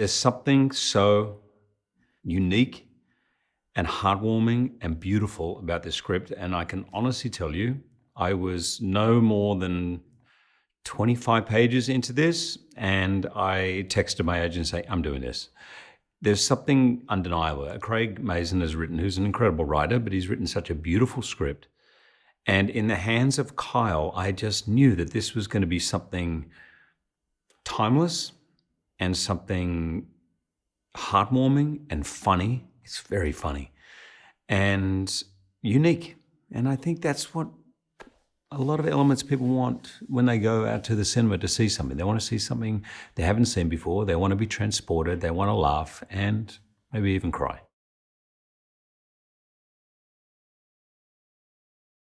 There's something so unique and heartwarming and beautiful about this script, and I can honestly tell you, I was no more than 25 pages into this, and I texted my agent saying, I'm doing this. There's something undeniable. Craig Mazin has written, who's an incredible writer, but he's written such a beautiful script. And in the hands of Kyle, I just knew that this was going to be something timeless and something heartwarming and funny. It's very funny and unique. And I think that's what a lot of elements people want when they go out to the cinema to see something. They want to see something they haven't seen before. They want to be transported. They want to laugh and maybe even cry.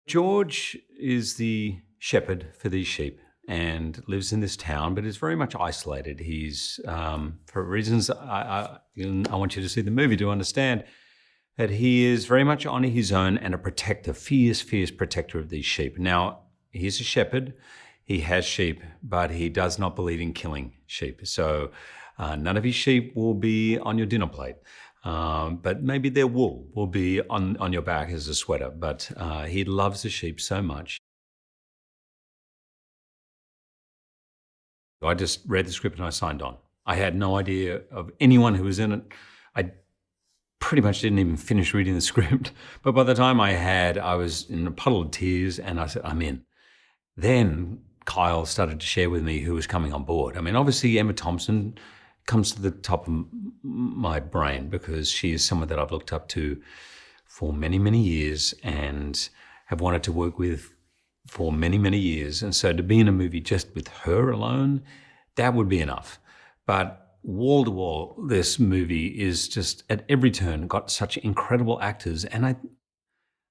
George is the shepherd for these sheep and lives in this town, but is very much isolated. He's, for reasons I want you to see the movie to understand, that he is very much on his own and a protector, fierce protector of these sheep. Now, he's a shepherd, he has sheep, but he does not believe in killing sheep. So none of his sheep will be on your dinner plate. But maybe their wool will be on your back as a sweater. But he loves the sheep so much. I just read the script and I signed on. I had no idea of anyone who was in it. I pretty much didn't even finish reading the script. But by the time I was in a puddle of tears and I said, I'm in. Then Kyle started to share with me who was coming on board. I mean, obviously Emma Thompson comes to the top of my brain because she is someone that I've looked up to for many, many years and have wanted to work with for many, many years. And so to be in a movie just with her alone, that would be enough. But wall to wall, this movie is just at every turn got such incredible actors. And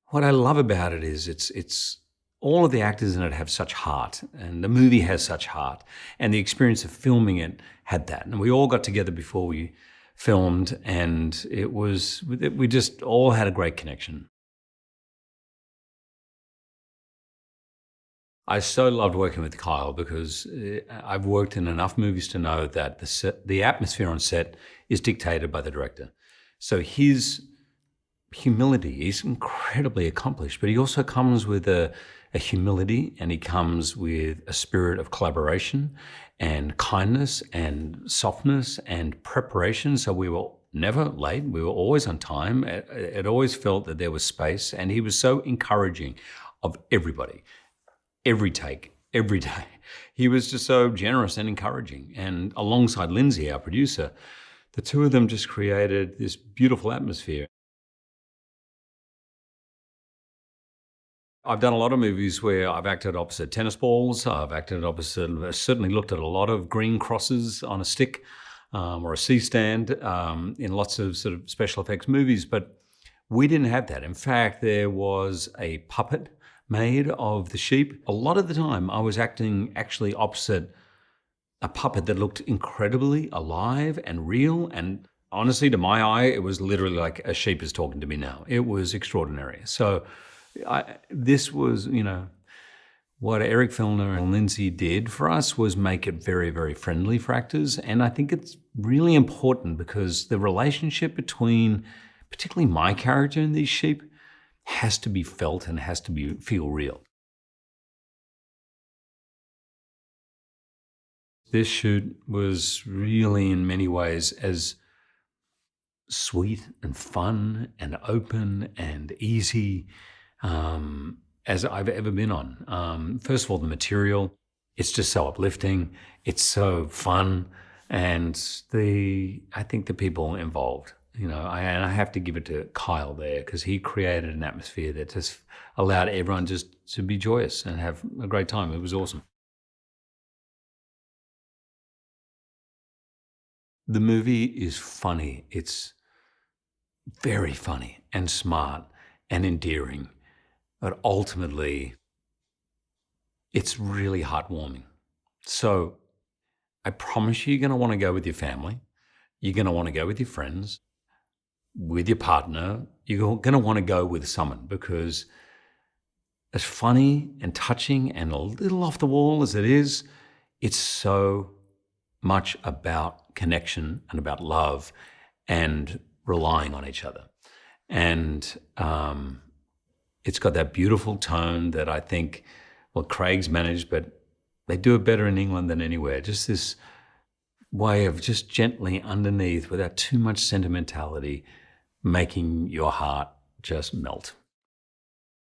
what I love about it is it's all of the actors in it have such heart, and the movie has such heart, and the experience of filming it had that. And we all got together before we filmed, and we just all had a great connection. I so loved working with Kyle because I've worked in enough movies to know that the atmosphere on set is dictated by the director. So his humility, he's incredibly accomplished, but he also comes with a humility, and he comes with a spirit of collaboration and kindness and softness and preparation. So we were never late. We were always on time. It always felt that there was space, and he was so encouraging of everybody. Every take, every day. He was just so generous and encouraging. And alongside Lindsay, our producer, the two of them just created this beautiful atmosphere. I've done a lot of movies where I've acted opposite tennis balls. I've certainly looked at a lot of green crosses on a stick or a C-stand in lots of sort of special effects movies, but we didn't have that. In fact, there was a puppet made of the sheep. A lot of the time I was acting actually opposite a puppet that looked incredibly alive and real, and honestly, to my eye, it was literally like a sheep is talking to me now. It was extraordinary. So this was, what Eric Filner and Lindsay did for us was make it very, very friendly for actors. And I think it's really important because the relationship between particularly my character and these sheep has to be felt and has to feel real. This shoot was really in many ways as sweet and fun and open and easy as I've ever been on. First of all, the material, it's just so uplifting, it's so fun, and I think the people involved, and I have to give it to Kyle there because he created an atmosphere that just allowed everyone just to be joyous and have a great time. It was awesome. The movie is funny. It's very funny and smart and endearing, but ultimately, it's really heartwarming. So I promise you're going to want to go with your family. You're going to want to go with your friends, with your partner. You're going to want to go with someone because as funny and touching and a little off the wall as it is, it's so much about connection and about love and relying on each other. And it's got that beautiful tone that I think, well, Craig's managed, but they do it better in England than anywhere. Just this way of just gently underneath, without too much sentimentality, making your heart just melt.